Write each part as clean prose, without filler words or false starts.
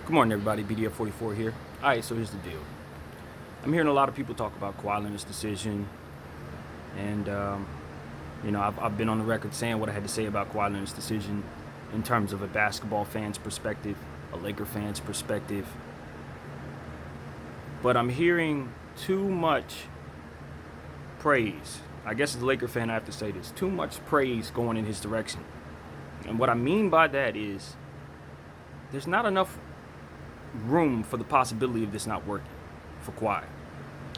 Good morning, everybody. BDF44 here. All right, so here's the deal. I'm hearing a lot of people talk about Kwahi Leonard's decision, and I've been on the record saying what I had to say about Kwahi Leonard's decision in terms of a basketball fan's perspective, a Laker fan's perspective. But I'm hearing too much praise. I guess as a Laker fan, I have to say this: too much praise going in his direction. And what I mean by that is there's not enough room for the possibility of this not working for Kwahi.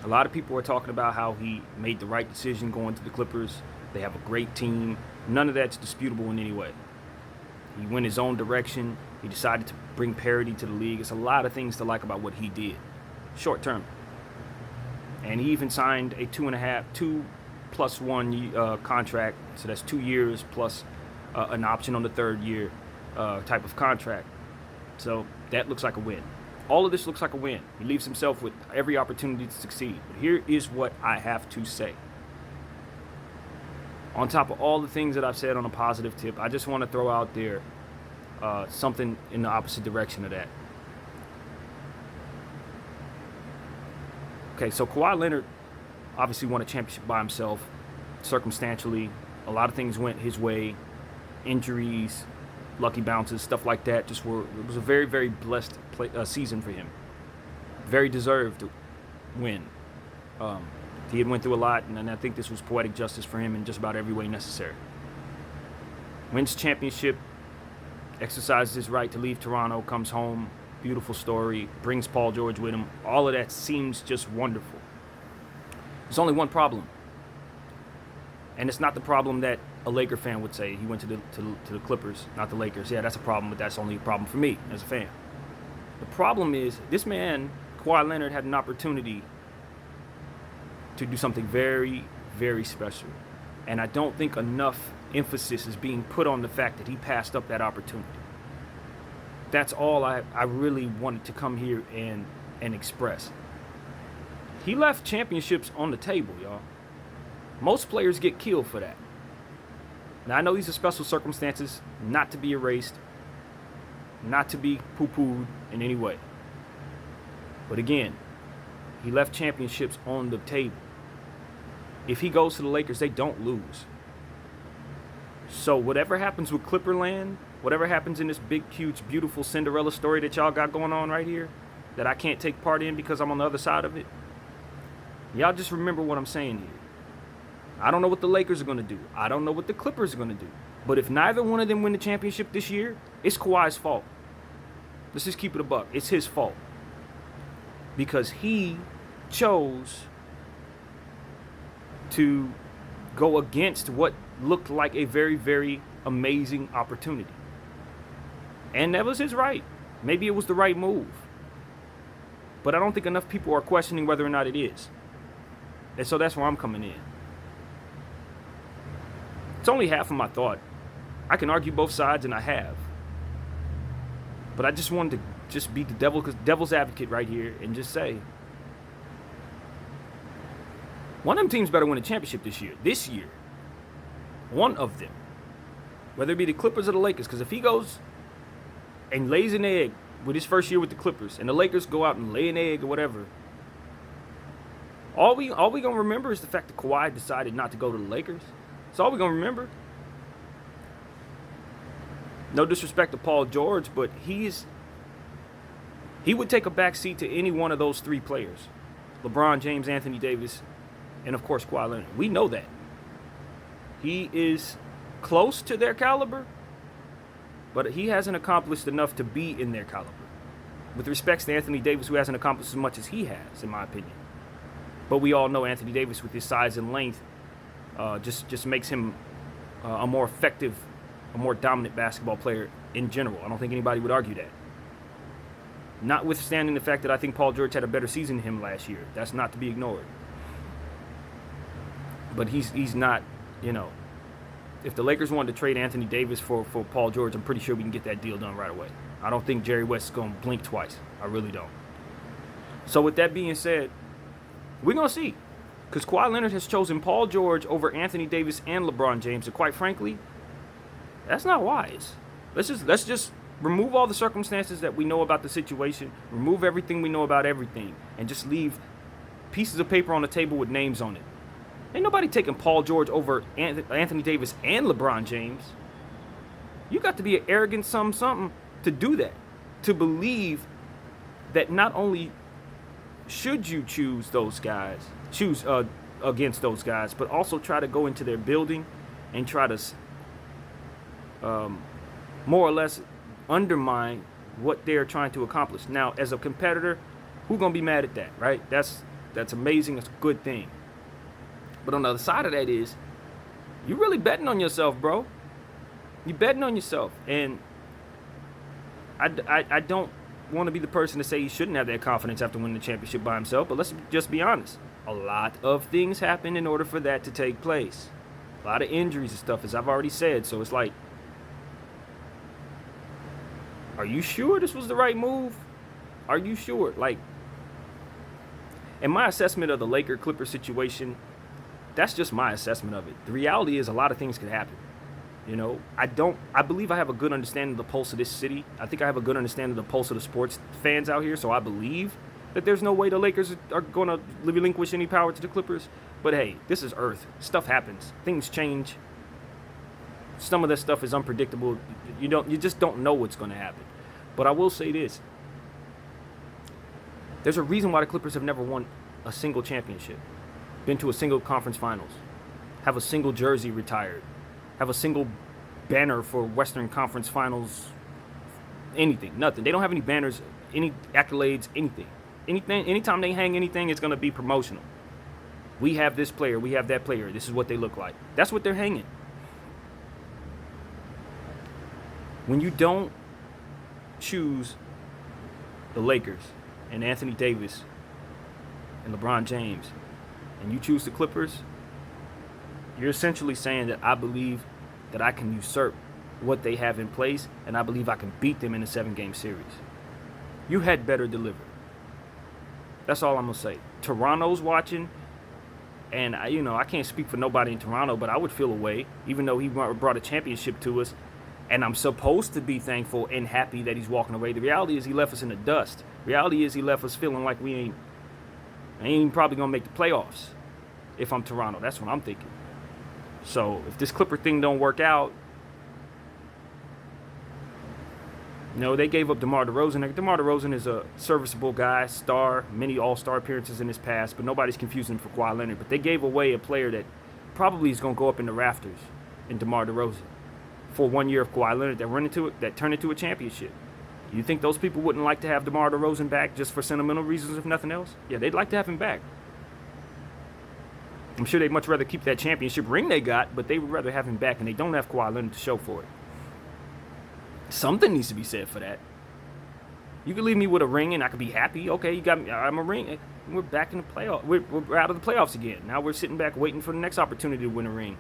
A lot of people are talking about how he made the right decision going to the Clippers. They have a great team. None of that's disputable in any way. He went his own direction. He decided to bring parity to the league. There's a lot of things to like about what he did, short term. And he even signed a 2+1 contract. So that's 2 years plus an option on the third year type of contract. So that looks like a win. All of this looks like a win. He leaves himself with every opportunity to succeed. But here is what I have to say. On top of all the things that I've said on a positive tip, I just want to throw out there something in the opposite direction of that. Okay, so Kwahi Leonard obviously won a championship by himself, circumstantially. A lot of things went his way. Injuries, lucky bounces, stuff like that. It was a very, very blessed season for him. Very deserved win. He had went through a lot, and I think this was poetic justice for him in just about every way necessary. Wins championship, exercises his right to leave Toronto, comes home, beautiful story, brings Paul George with him. All of that seems just wonderful. There's only one problem, and it's not the problem that a Laker fan would say. He went to the Clippers, not the Lakers. Yeah, that's a problem, but that's only a problem for me as a fan. The problem is this man, Kwahi Leonard, had an opportunity to do something very, very special. And I don't think enough emphasis is being put on the fact that he passed up that opportunity. That's all I really wanted to come here and express. He left championships on the table, y'all. Most players get killed for that. Now, I know these are special circumstances, not to be erased, not to be poo-pooed in any way. But again, he left championships on the table. If he goes to the Lakers, they don't lose. So whatever happens with Clipperland, whatever happens in this big, huge, beautiful Cinderella story that y'all got going on right here, that I can't take part in because I'm on the other side of it, y'all just remember what I'm saying here. I don't know what the Lakers are going to do. I don't know what the Clippers are going to do. But if neither one of them win the championship this year, it's Kawhi's fault. Let's just keep it a buck. It's his fault. Because he chose to go against what looked like a very, very amazing opportunity. And that was his right. Maybe it was the right move. But I don't think enough people are questioning whether or not it is. And so that's where I'm coming in. It's only half of my thought. I can argue both sides, and I have. But I just wanted to just be the devil's advocate right here and just say, one of them teams better win a championship this year. This year. One of them. Whether it be the Clippers or the Lakers. Because if he goes and lays an egg with his first year with the Clippers, and the Lakers go out and lay an egg or whatever, all we going to remember is the fact that Kawhi decided not to go to the Lakers. That's all we're going to remember. No disrespect to Paul George, but he would take a backseat to any one of those three players. LeBron James, Anthony Davis, and of course Kwahi Leonard. We know that. He is close to their caliber, but he hasn't accomplished enough to be in their caliber. With respect to Anthony Davis, who hasn't accomplished as much as he has, in my opinion. But we all know Anthony Davis, with his size and length, just makes him a more effective, a more dominant basketball player in general. I don't think anybody would argue that. Notwithstanding the fact that I think Paul George had a better season than him last year. That's not to be ignored. But he's not, if the Lakers wanted to trade Anthony Davis for Paul George, I'm pretty sure we can get that deal done right away. I don't think Jerry West is going to blink twice. I really don't. So with that being said, we're going to see. Because Kwahi Leonard has chosen Paul George over Anthony Davis and LeBron James. And quite frankly, that's not wise. Let's just remove all the circumstances that we know about the situation, remove everything we know about everything, and just leave pieces of paper on the table with names on it. Ain't nobody taking Paul George over Anthony Davis and LeBron James. You got to be an arrogant something to do that, to believe that not only should you choose against those guys, but also try to go into their building and try to more or less undermine what they're trying to accomplish. Now, as a competitor, who's gonna be mad at that, right? That's amazing. It's a good thing. But on the other side of that is, you're really betting on yourself, bro. You're betting on yourself, and I don't want to be the person to say he shouldn't have that confidence after winning the championship by himself. But let's just be honest. A lot of things happen in order for that to take place. A lot of injuries and stuff, as I've already said. So it's like, are you sure this was the right move? Are you sure? Like, in my assessment of the Laker-Clipper situation, that's just my assessment of it. The reality is a lot of things could happen. You know, I believe I have a good understanding of the pulse of this city. I think I have a good understanding of the pulse of the sports fans out here. So I believe that there's no way the Lakers are going to relinquish any power to the Clippers. But hey, this is Earth. Stuff happens. Things change. Some of that stuff is unpredictable. You just don't know what's going to happen. But I will say this. There's a reason why the Clippers have never won a single championship, been to a single conference finals, have a single jersey retired, have a single banner for Western Conference Finals, anything, nothing. They don't have any banners, any accolades, anything. Anytime they hang anything, it's going to be promotional. We have this player, we have that player, this is what they look like. That's what they're hanging. When you don't choose the Lakers and Anthony Davis and LeBron James, and you choose the Clippers, you're essentially saying that I believe that I can usurp what they have in place, and I believe I can beat them in a 7-game series. You had better deliver. That's all I'm going to say. Toronto's watching, and I can't speak for nobody in Toronto, but I would feel a way, even though he brought a championship to us, and I'm supposed to be thankful and happy that he's walking away. The reality is he left us in the dust. Reality is he left us feeling like we ain't probably going to make the playoffs if I'm Toronto. That's what I'm thinking. So if this Clipper thing don't work out, they gave up DeMar DeRozan. DeMar DeRozan is a serviceable guy, star, many all-star appearances in his past, but nobody's confusing him for Kawhi Leonard. But they gave away a player that probably is going to go up in the rafters in DeMar DeRozan for 1 year of Kawhi Leonard that turned into a championship. You think those people wouldn't like to have DeMar DeRozan back just for sentimental reasons, if nothing else? Yeah, they'd like to have him back. I'm sure they'd much rather keep that championship ring they got, but they would rather have him back, and they don't have Kawhi Leonard to show for it. Something needs to be said for that. You could leave me with a ring, and I could be happy. Okay, you got me. I'm a ring. We're back in the playoffs. We're out of the playoffs again. Now we're sitting back waiting for the next opportunity to win a ring.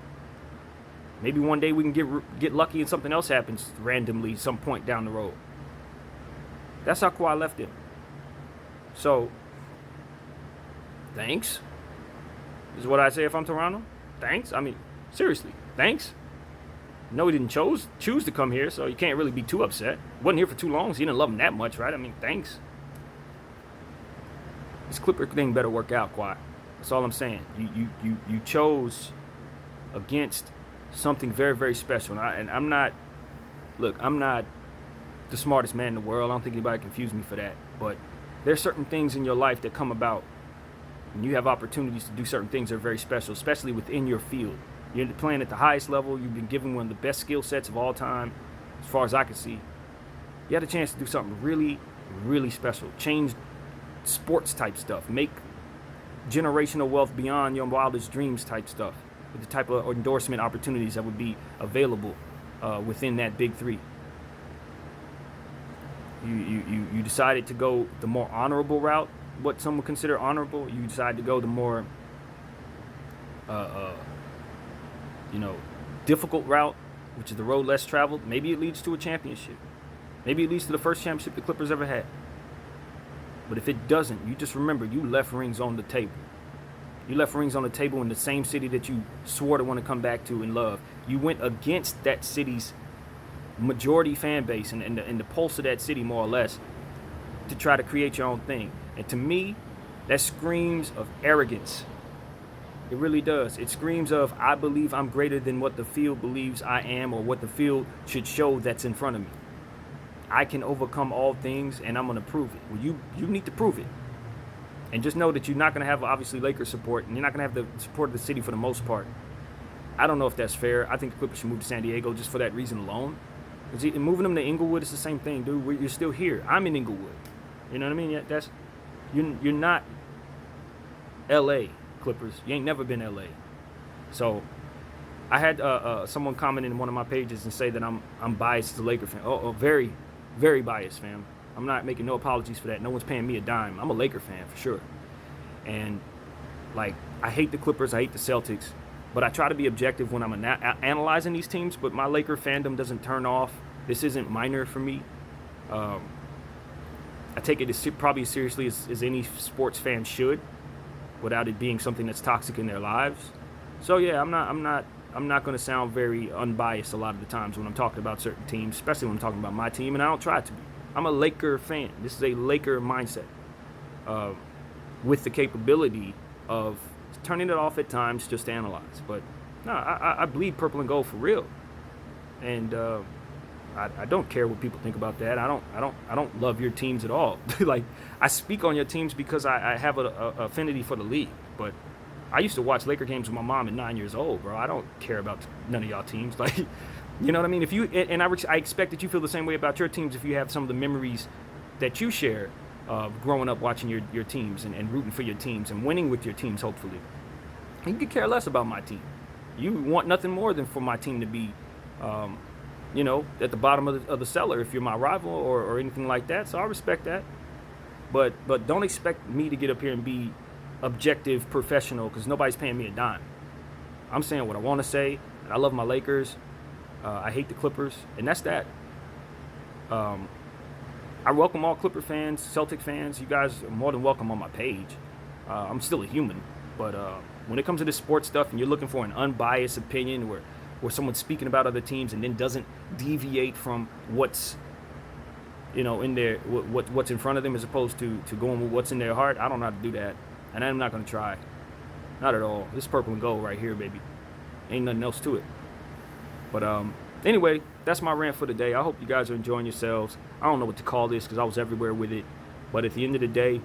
Maybe one day we can get lucky and something else happens randomly some point down the road. That's how Kawhi left him. So, thanks. Is what I say if I'm Toronto. Thanks. I mean, seriously, thanks. No, he didn't choose to come here, so you can't really be too upset. Wasn't here for too long, so you didn't love him that much, right? I mean, thanks. This Clipper thing better work out, Kwahi. That's all I'm saying. You chose against something very, very special. And I'm not the smartest man in the world. I don't think anybody can confuse me for that. But there's certain things in your life that come about when you have opportunities to do certain things that are very special, especially within your field. You're playing at the highest level. You've been given one of the best skill sets of all time, as far as I can see. You had a chance to do something really, really special. Change sports type stuff. Make generational wealth beyond your wildest dreams type stuff. With the type of endorsement opportunities that would be available within that big three. You decided to go the more honorable route, what some would consider honorable. You decided to go the more difficult route, which is the road less traveled. Maybe it leads to a championship. Maybe it leads to the first championship the Clippers ever had. But if it doesn't, you just remember you left rings on the table. You left rings on the table in the same city that you swore to want to come back to and love. You went against that city's majority fan base and the pulse of that city, more or less, to try to create your own thing. And to me, that screams of arrogance. It really does. It screams of, I believe I'm greater than what the field believes I am, or what the field should show that's in front of me. I can overcome all things, and I'm going to prove it. Well, you need to prove it. And just know that you're not going to have, obviously, Lakers support, and you're not going to have the support of the city for the most part. I don't know if that's fair. I think the Clippers should move to San Diego just for that reason alone. Because moving them to Inglewood is the same thing, dude. You're still here. I'm in Inglewood. You know what I mean? That's you're not L.A. Clippers. You ain't never been L.A. So I had someone comment in one of my pages and say that I'm biased as a Laker fan. Oh, very, very biased, fam. I'm not making no apologies for that. No one's paying me a dime. I'm a Laker fan for sure. And like, I hate the Clippers. I hate the Celtics. But I try to be objective when I'm analyzing these teams. But my Laker fandom doesn't turn off. This isn't minor for me. I take it as probably as seriously as any sports fan should, without it being something that's toxic in their lives. So yeah, I'm not going to sound very unbiased a lot of the times when I'm talking about certain teams, especially when I'm talking about my team, and I don't try to be. I'm a Laker fan. This is a Laker mindset, with the capability of turning it off at times just to analyze. But no, I bleed purple and gold for real, and I don't care what people think about that. I don't love your teams at all. Like, I speak on your teams because I have a affinity for the league. But I used to watch Laker games with my mom at 9 years old, bro. I don't care about none of y'all teams. Like, you know what I mean? If you and I expect that you feel the same way about your teams if you have some of the memories that you share growing up watching your teams and rooting for your teams and winning with your teams, hopefully. You could care less about my team. You want nothing more than for my team to be, at the bottom of the cellar if you're my rival or anything like that. So I respect that. But don't expect me to get up here and be objective, professional, because nobody's paying me a dime. I'm saying what I want to say. I love my Lakers. I hate the Clippers, and that's that. I welcome all Clipper fans, Celtic fans. You guys are more than welcome on my page. I'm still a human, but when it comes to this sports stuff and you're looking for an unbiased opinion where someone's speaking about other teams and then doesn't deviate from what's in their what's in front of them as opposed to going with what's in their heart, I don't know how to do that, and I'm not going to try. Not at all. This purple and gold right here, baby. Ain't nothing else to it. But anyway, that's my rant for the day. I hope you guys are enjoying yourselves. I don't know what to call this because I was everywhere with it. But at the end of the day,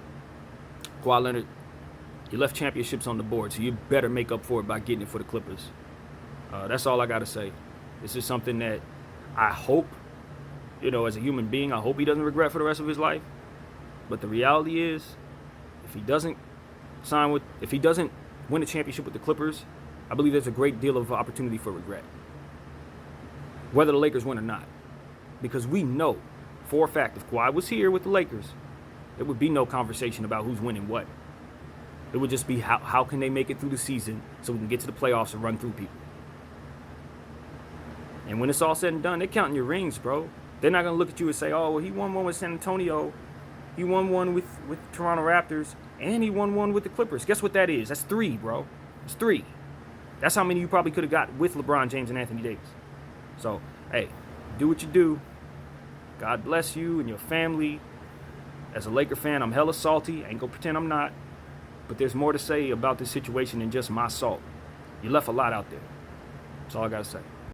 Kawhi Leonard, you left championships on the board, so you better make up for it by getting it for the Clippers. That's all I got to say. This is something that I hope, as a human being, I hope he doesn't regret for the rest of his life. But the reality is, if he doesn't win a championship with the Clippers, I believe there's a great deal of opportunity for regret, whether the Lakers win or not. Because we know for a fact, if Kawhi was here with the Lakers, there would be no conversation about who's winning what. It would just be how can they make it through the season so we can get to the playoffs and run through people. And when it's all said and done, they're counting your rings, bro. They're not going to look at you and say, oh, well, he won one with San Antonio, he won one with Toronto Raptors, and he won one with the Clippers. Guess what that is? That's 3, bro. It's 3. That's how many you probably could have got with LeBron James and Anthony Davis. So, hey, do what you do. God bless you and your family. As a Laker fan, I'm hella salty. I ain't gonna pretend I'm not. But there's more to say about this situation than just my salt. You left a lot out there. That's all I gotta say.